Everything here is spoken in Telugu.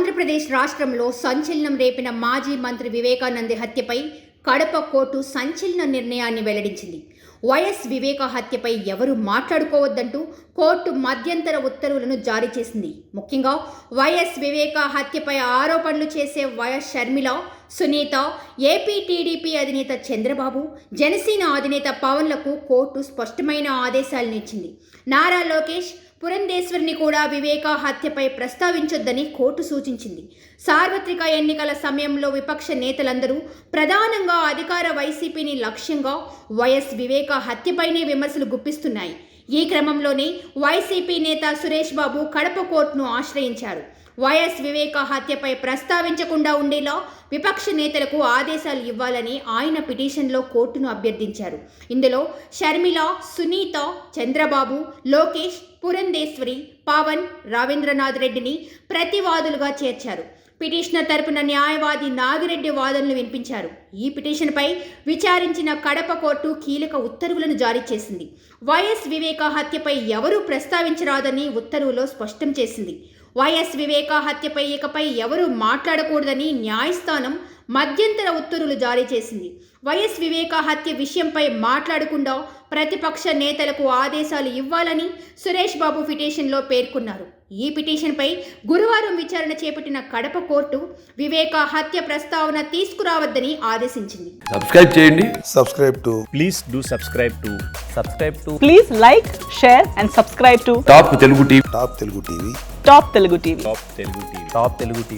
ఆంధ్రప్రదేశ్ రాష్ట్రంలో సంచలనం రేపిన మాజీ మంత్రి వివేకానంద హత్యపై కడప కోర్టు సంచలన నిర్ణయాన్ని వెల్లడించింది. వైఎస్ వివేక హత్యపై ఎవరు మాట్లాడుకోవద్దంటూ కోర్టు మధ్యంతర ఉత్తర్వులను జారీ చేసింది. ముఖ్యంగా వైఎస్ వివేక హత్యపై ఆరోపణలు చేసే YS Sharmila, Sunitha, AP TDP అధినేత చంద్రబాబు, జనసేన అధినేత పవన్లకు కోర్టు స్పష్టమైన ఆదేశాలను ఇచ్చింది. నారా లోకేష్, పురంధేశ్వరిని కూడా వివేక హత్యపై ప్రస్తావించొద్దని కోర్టు సూచించింది. సార్వత్రిక ఎన్నికల సమయంలో విపక్ష నేతలందరూ, ప్రధానంగా అధికార వైసీపీని లక్ష్యంగా వైఎస్ వివేక హత్యపైనే విమర్శలు గుప్పిస్తున్నాయి. ఈ క్రమంలోనే వైసీపీ నేత సురేష్ బాబు కడప కోర్టును ఆశ్రయించారు. వైఎస్ వివేక హత్యపై ప్రస్తావించకుండా ఉండేలా విపక్ష నేతలకు ఆదేశాలు ఇవ్వాలని ఆయన పిటిషన్లో కోర్టును అభ్యర్థించారు. ఇందులో షర్మిల, సునీత, చంద్రబాబు, లోకేష్, పురంధేశ్వరి, పవన్, రవీంద్రనాథ్ రెడ్డిని ప్రతివాదులుగా చేర్చారు. పిటిషనర్ తరపున న్యాయవాది నాగిరెడ్డి వాదనలు వినిపించారు. ఈ పిటిషన్పై విచారించిన కడప కోర్టు కీలక ఉత్తర్వులను జారీ చేసింది. వైఎస్ వివేక హత్యపై ఎవరూ ప్రస్తావించరాదని ఉత్తర్వులో స్పష్టం చేసింది. వైఎస్ వివేక హత్యపై ఇకపై ఎవరూ మాట్లాడకూడదని న్యాయస్థానం మధ్యంతర ఉత్తర్వులు జారీ చేసింది. వైఎస్ వివేక హత్య విషయంపై మాట్లాడకుండా ప్రతిపక్ష నేతలకు ఆదేశాలు ఇవ్వాలని సురేష్ బాబు పిటిషన్లో పేర్కొన్నారు. ఈ పిటిషన్పై గురువారం విచారణ చేపట్టిన కడప కోర్టు వివేక హత్య ప్రస్తావన తీసుకురావద్దని ఆదేశించింది. సబ్స్క్రైబ్ చేయండి. Please like, share and subscribe to top Telugu TV. Top Telugu TV.